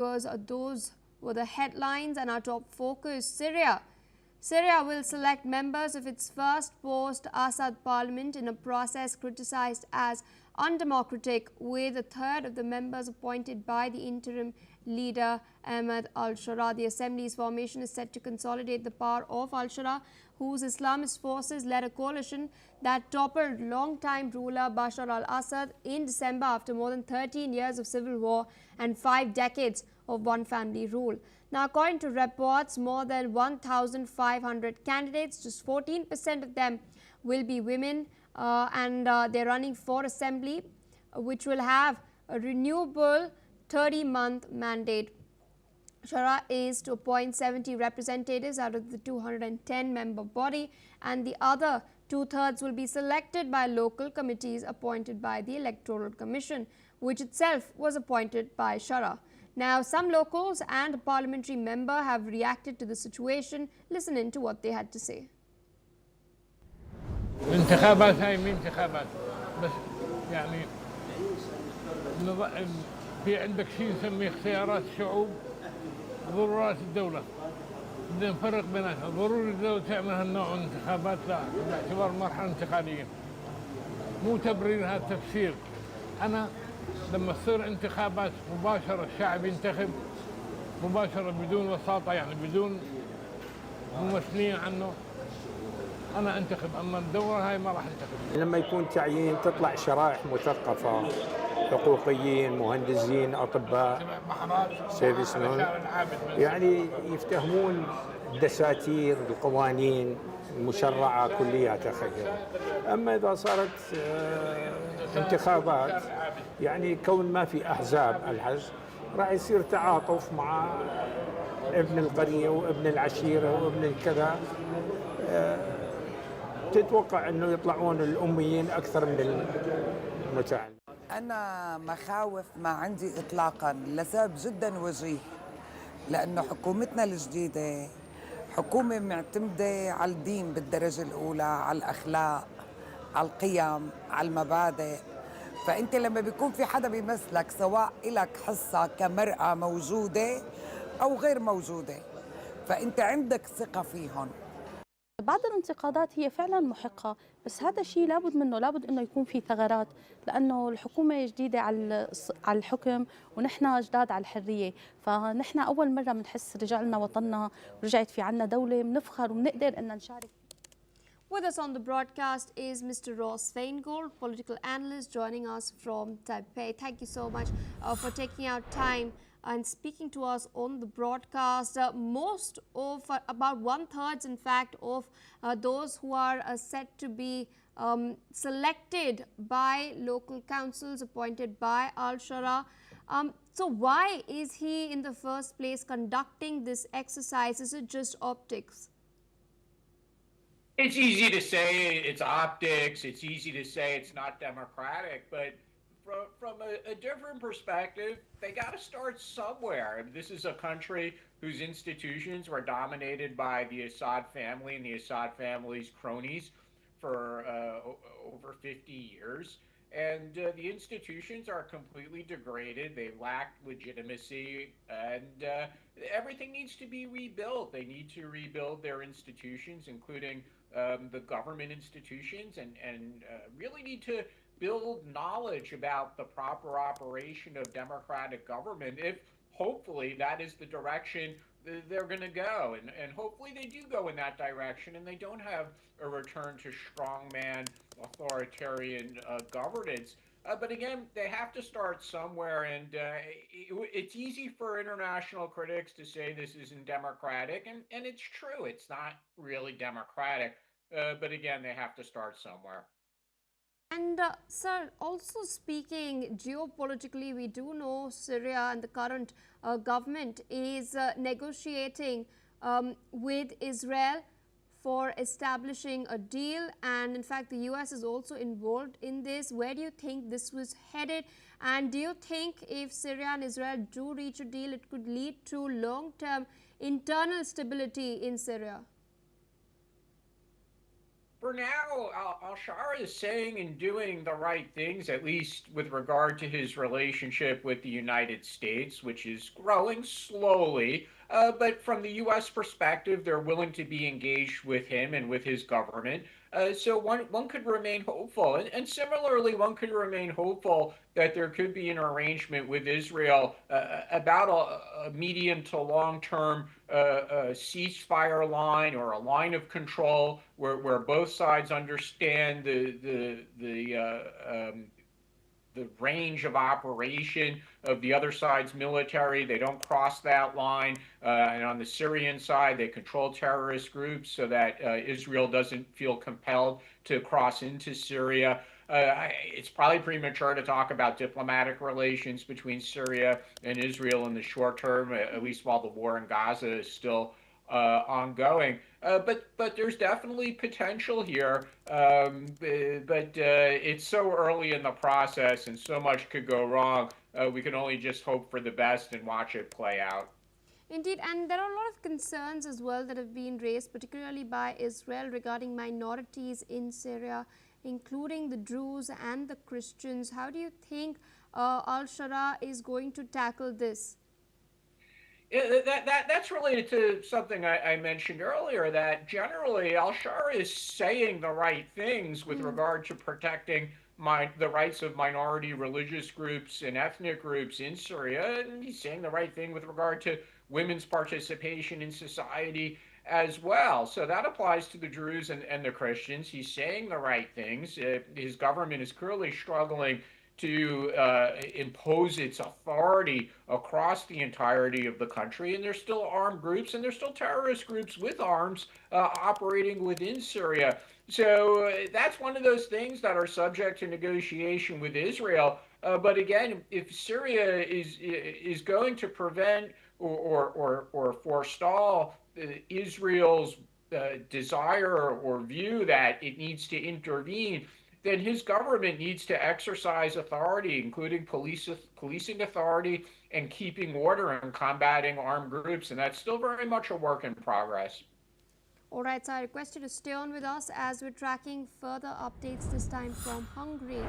Those were the headlines, and our top focus: Syria will select members of its first post-Assad parliament in a process criticized as undemocratic, with a third of the members appointed by the interim leader Ahmed al-Sharaa. The assembly's formation is set to consolidate the power of al-Sharaa, whose Islamist forces led a coalition that toppled long-time ruler Bashar al-Assad in December after more than 13 years of civil war and 5 decades of one-family rule. Now, according to reports, more than 1,500 candidates, just 14% of them will be women, and they're running for assembly, which will have a renewable 30-month mandate. Sharaa is to appoint 70 representatives out of the 210-member body, and the other two-thirds will be selected by local committees appointed by the Electoral Commission, which itself was appointed by Sharaa. Now, some locals and a parliamentary member have reacted to the situation. Listen in to what they had to say. الانتخابات هاي مين انتخابات بس يعني في عندك شيء نسميه اختيارات الشعوب ضرورات الدولة، بدنا نفرق بيناتها. ضروري الدولة تعمل هالنوع من الانتخابات باعتبار مرحلة انتقالية، مو تبرير هذا التفسير. أنا لما تصير انتخابات مباشرة الشعب ينتخب مباشرة بدون وساطة، يعني بدون ممثلين عنه، أنا أنتخب. أما الدورة هاي ما راح أنتخب. لما يكون تعيين تطلع شرائح مثقفة، حقوقيين، مهندسين، أطباء، سيرفيسمن، يعني يفتهمون الدساتير، القوانين المشرعة كلياتها خير. أما إذا صارت انتخابات، يعني كون ما في أحزاب الحز، راح يصير تعاطف مع ابن القرية وابن العشيرة وابن الكذا. تتوقع أنه يطلعون الأميين أكثر من المتعلم. أنا مخاوف ما عندي إطلاقاً لسبب جداً وجيه، لأنه حكومتنا الجديدة حكومة معتمدة على الدين بالدرجة الأولى، على الأخلاق، على القيم، على المبادئ. فأنت لما بيكون في حدا بيمثلك، سواء إلك حصة كمرأة موجودة أو غير موجودة، فأنت عندك ثقة فيهم. بعض الانتقادات هي فعلا محقة، بس هذا الشيء لابد منه، لابد انه يكون في ثغرات، لانه الحكومة جديدة على الحكم ونحن جداد على الحرية. فنحن اول مرة بنحس رجع لنا وطننا ورجعت في عنا دولة، بنفخر وبنقدر ان نشارك. With us on the broadcast is Mr. Ross Feingold, political analyst, joining us from Taipei. Thank you so much for taking out time and speaking to us on the broadcast. Most of, about one-third, in fact, of those who are set to be selected by local councils appointed by al-Sharaa. So why is he in the first place conducting this exercise? Is it just optics? It's easy to say it's optics. It's easy to say it's not democratic, but from a different perspective, they got to start somewhere. This is a country whose institutions were dominated by the Assad family and the Assad family's cronies for over 50 years. And the institutions are completely degraded. They lack legitimacy, and everything needs to be rebuilt. They need to rebuild their institutions, including the government institutions, and really need to build knowledge about the proper operation of democratic government, if hopefully that is the direction they're going to go. And hopefully they do go in that direction, and they don't have a return to strongman authoritarian governance. But again, they have to start somewhere, and it's easy for international critics to say this isn't democratic, and it's true, it's not really democratic. But again, they have to start somewhere. And sir, also speaking geopolitically, we do know Syria and the current government is negotiating with Israel for establishing a deal, and in fact the US is also involved in this. Where do you think this was headed, and do you think if Syria and Israel do reach a deal, it could lead to long-term internal stability in Syria? for now, al-Sharaa is saying and doing the right things, at least with regard to his relationship with the United States, which is growing slowly. But from the U.S. perspective, they're willing to be engaged with him and with his government. So one could remain hopeful. And similarly, one could remain hopeful that there could be an arrangement with Israel about a medium to long-term ceasefire line or a line of control where both sides understand the range of operation of the other side's military. They don't cross that line. And on the Syrian side, they control terrorist groups so that Israel doesn't feel compelled to cross into Syria. It's probably premature to talk about diplomatic relations between Syria and Israel in the short term, at least while the war in Gaza is still ongoing. But there's definitely potential here. But it's so early in the process and so much could go wrong. We can only just hope for the best and watch it play out. Indeed, and there are a lot of concerns as well that have been raised, particularly by Israel, regarding minorities in Syria, including the Druze and the Christians. How do you think al-Sharaa is going to tackle this? That's related to something I mentioned earlier, that generally al-Sharaa is saying the right things with regard to protecting the rights of minority religious groups and ethnic groups in Syria, and he's saying the right thing with regard to women's participation in society as well. So that applies to the Druze and the Christians. He's saying the right things. His government is clearly struggling to impose its authority across the entirety of the country. And there's still armed groups and there's still terrorist groups with arms operating within Syria. So that's one of those things that are subject to negotiation with Israel. But again, if Syria is going to prevent or forestall Israel's desire or view that it needs to intervene, then his government needs to exercise authority, including policing authority and keeping order and combating armed groups. And that's still very much a work in progress. All right, so I request you to stay on with us as we're tracking further updates, this time from Hungary.